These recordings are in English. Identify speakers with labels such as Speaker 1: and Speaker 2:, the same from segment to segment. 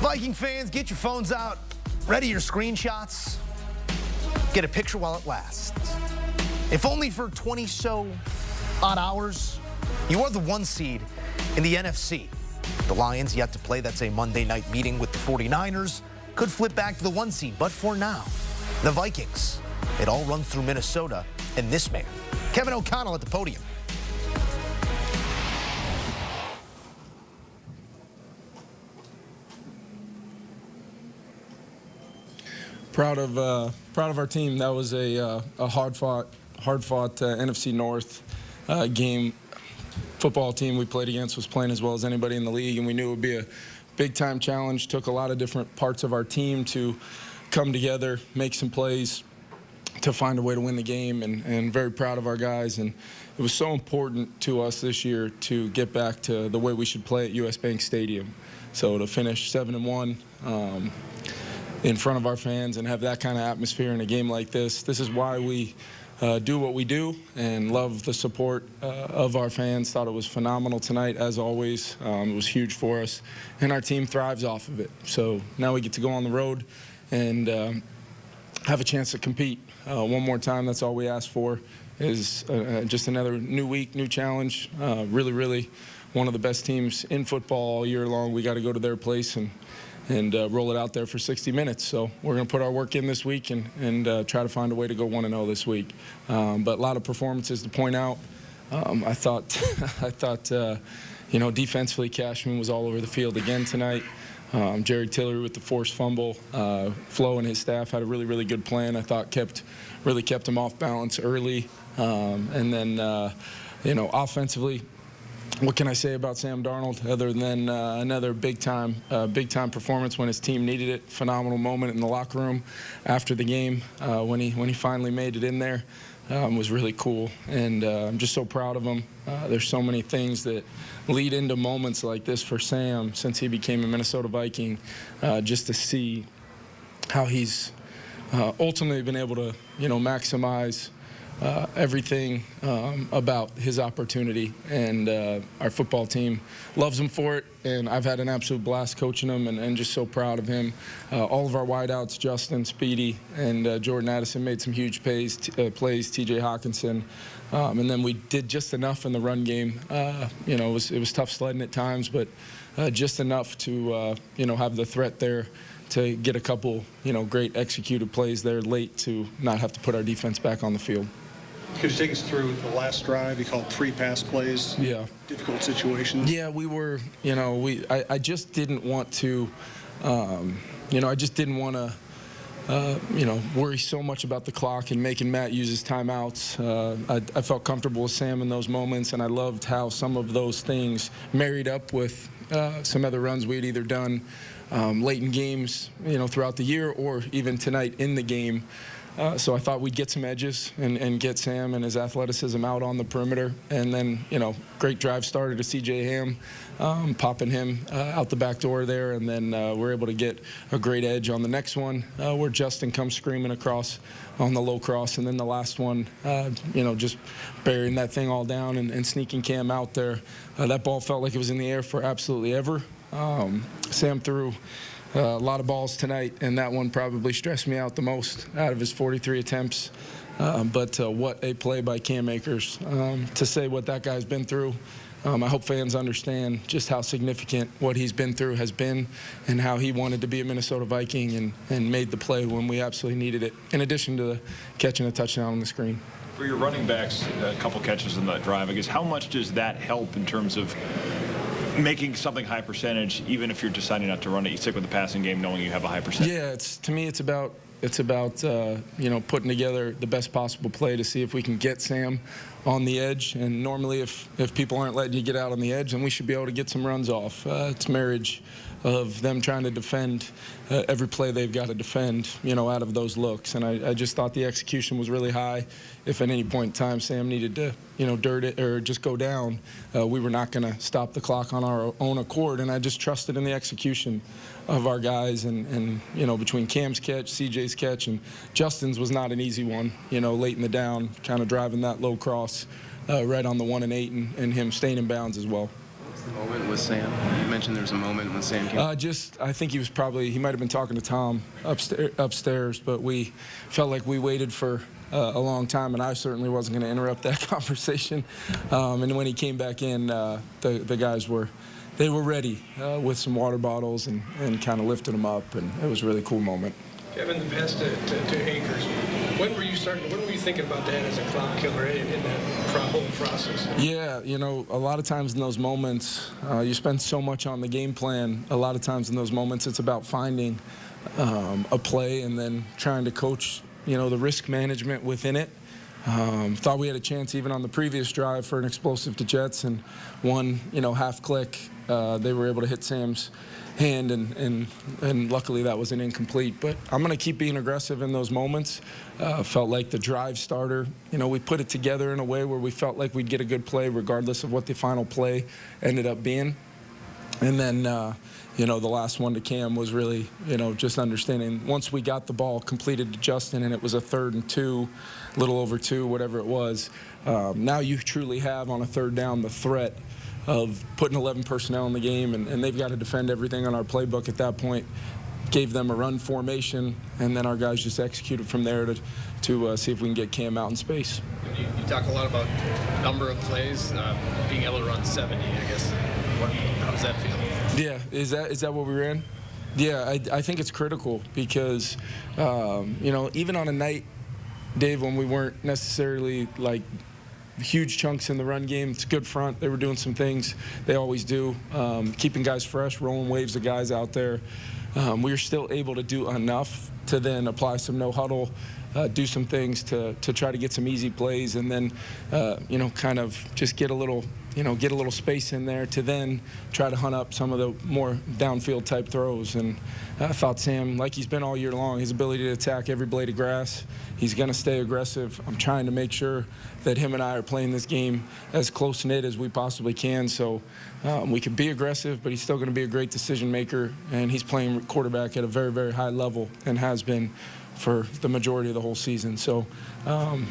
Speaker 1: Viking fans, get your phones out. Ready your screenshots. Get a picture while it lasts. If only for 20-so-odd hours, you are the 1 seed in the NFC. The Lions yet to play. That's a Monday night meeting with the 49ers. Could flip back to the 1 seed, but for now, the Vikings. It all runs through Minnesota and this man, Kevin O'Connell, at the podium.
Speaker 2: Proud of our team. That was a hard-fought NFC North game. Football team we played against was playing as well as anybody in the league, and we knew it would be a big-time challenge. Took a lot of different parts of our team to come together, make some plays to find a way to win the game, and very proud of our guys. And it was so important to us this year to get back to the way we should play at US Bank Stadium. So to finish 7-1 in front of our fans and have that kind of atmosphere in a game like this is why we do what we do, and love the support of our fans. Thought it was phenomenal tonight, as always. It was huge for us, and our team thrives off of it. So now we get to go on the road and have a chance to compete one more time. That's all we ask for, is just another new week, new challenge. Really one of the best teams in football all year long. We got to go to their place and roll it out there for 60 minutes. So we're going to put our work in this week and try to find a way to go 1-0 this week. But a lot of performances to point out. I thought defensively, Cashman was all over the field again tonight. Jerry Tillery with the forced fumble. Flo and his staff had a really good plan. I thought really kept him off balance early. And then, offensively, what can I say about Sam Darnold other than another big time performance when his team needed it? Phenomenal moment in the locker room after the game when he finally made it in there. Was really cool, and I'm just so proud of him. There's so many things that lead into moments like this for Sam since he became a Minnesota Viking, just to see how he's ultimately been able to maximize everything about his opportunity, and our football team loves him for it, and I've had an absolute blast coaching him, and just so proud of him. All of our wideouts, Justin, Speedy, and Jordan Addison made some huge plays, TJ Hawkinson, and then we did just enough in the run game. It was tough sledding at times, but just enough to have the threat there to get a couple great executed plays there late to not have to put our defense back on the field.
Speaker 3: Could you take us through the last drive? You called 3 pass plays.
Speaker 2: Yeah.
Speaker 3: Difficult situation.
Speaker 2: Yeah, we were, I just didn't want to, worry so much about the clock and making Matt use his timeouts. I felt comfortable with Sam in those moments, and I loved how some of those things married up with some other runs we'd either done late in games, throughout the year, or even tonight in the game. So I thought we'd get some edges and get Sam and his athleticism out on the perimeter. And then, great drive started to C.J. Ham, popping him out the back door there. And then we're able to get a great edge on the next one where Justin comes screaming across on the low cross. And then the last one, just burying that thing all down and sneaking Cam out there. That ball felt like it was in the air for absolutely ever. Sam threw a lot of balls tonight, and that one probably stressed me out the most out of his 43 attempts. But what a play by Cam Akers. To say what that guy's been through, I hope fans understand just how significant what he's been through has been, and how he wanted to be a Minnesota Viking and made the play when we absolutely needed it, in addition to catching a touchdown on the screen.
Speaker 4: For your running backs, a couple catches in that drive, I guess, how much does that help in terms of making something high percentage? Even if you're deciding not to run it, you stick with the passing game knowing you have a high percentage.
Speaker 2: Yeah, to me it's about putting together the best possible play to see if we can get Sam on the edge. And normally if people aren't letting you get out on the edge, then we should be able to get some runs off. It's marriage of them trying to defend every play they've got to defend, out of those looks. And I just thought the execution was really high. If at any point in time Sam needed to, dirt it or just go down, we were not going to stop the clock on our own accord. And I just trusted in the execution of our guys. And between Cam's catch, CJ's catch, and Justin's was not an easy one, late in the down, kind of driving that low cross right on the 1 and 8, and him staying in bounds as well.
Speaker 5: What's the moment with Sam? You mentioned there was a moment when Sam came.
Speaker 2: I think he might have been talking to Tom upstairs, but we felt like we waited for a long time, and I certainly wasn't going to interrupt that conversation. And when he came back in, the guys were ready with some water bottles and kind of lifted him up, and it was a really cool moment.
Speaker 6: Kevin, the pass to Akers, when were you thinking about that as a clock killer in that whole process?
Speaker 2: Yeah, a lot of times in those moments, you spend so much on the game plan. A lot of times in those moments, it's about finding a play and then trying to coach, the risk management within it. Thought we had a chance even on the previous drive for an explosive to Jets, and one, half click, they were able to hit Sam's hand, and luckily that was an incomplete. But I'm going to keep being aggressive in those moments. Felt like the drive starter, we put it together in a way where we felt like we'd get a good play regardless of what the final play ended up being. And then, the last one to Cam was really, just understanding once we got the ball completed to Justin and it was a 3rd and 2, a little over 2, whatever it was, now you truly have on a 3rd down the threat of putting 11 personnel in the game, and they've got to defend everything on our playbook at that point. Gave them a run formation, and then our guys just executed from there to see if we can get Cam out in space.
Speaker 7: You talk a lot about number of plays, being able to run 70, I guess. How does that feel?
Speaker 2: Yeah, is that what we ran? Yeah, I think it's critical because, even on a night, Dave, when we weren't necessarily like huge chunks in the run game, it's a good front. They were doing some things they always do, keeping guys fresh, rolling waves of guys out there. We were still able to do enough to then apply some no huddle, do some things to try to get some easy plays, and then kind of just get a little space in there to then try to hunt up some of the more downfield type throws. And I thought Sam, like he's been all year long, his ability to attack every blade of grass, he's going to stay aggressive. I'm trying to make sure that him and I are playing this game as close-knit as we possibly can, so we can be aggressive, but he's still going to be a great decision maker, and he's playing quarterback at a very, very high level and has been for the majority of the whole season. So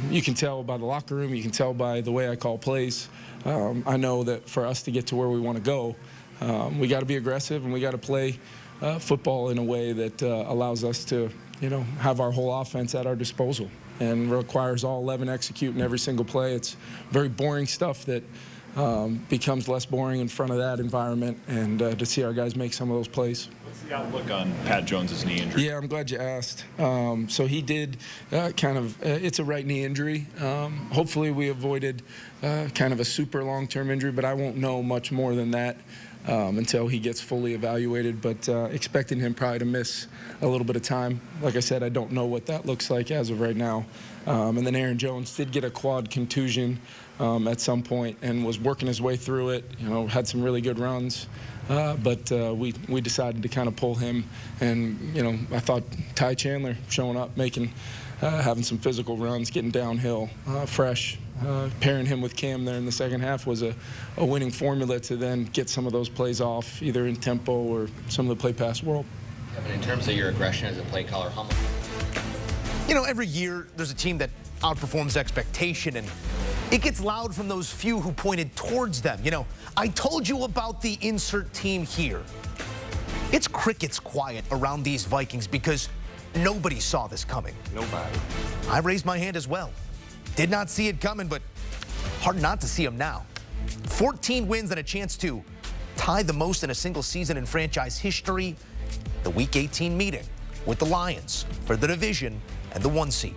Speaker 2: you can tell by the locker room, you can tell by the way I call plays. I know that for us to get to where we want to go, we got to be aggressive, and we got to play football in a way that allows us to, have our whole offense at our disposal, and requires all 11 executing every single play. It's very boring stuff that becomes less boring in front of that environment, and to see our guys make some of those plays.
Speaker 4: What's the outlook on Pat Jones's knee injury?
Speaker 2: Yeah, I'm glad you asked. So he did it's a right knee injury. Hopefully we avoided kind of a super long-term injury, but I won't know much more than that until he gets fully evaluated, but expecting him probably to miss a little bit of time. Like I said, I don't know what that looks like as of right now. And then Aaron Jones did get a quad contusion at some point and was working his way through it, had some really good runs. But we decided to kind of pull him, and I thought Ty Chandler showing up, having some physical runs, getting downhill, fresh, pairing him with Cam there in the second half was a winning formula to then get some of those plays off, either in tempo or some of the play pass world.
Speaker 8: Kevin, in terms of your aggression as a play caller, how much?
Speaker 1: Every year there's a team that outperforms expectation, and it gets loud from those few who pointed towards them. I told you about the insert team here. It's crickets quiet around these Vikings because nobody saw this coming.
Speaker 5: Nobody.
Speaker 1: I raised my hand as well. Did not see it coming, but hard not to see them now. 14 wins and a chance to tie the most in a single season in franchise history. The Week 18 meeting with the Lions for the division and the 1 seed.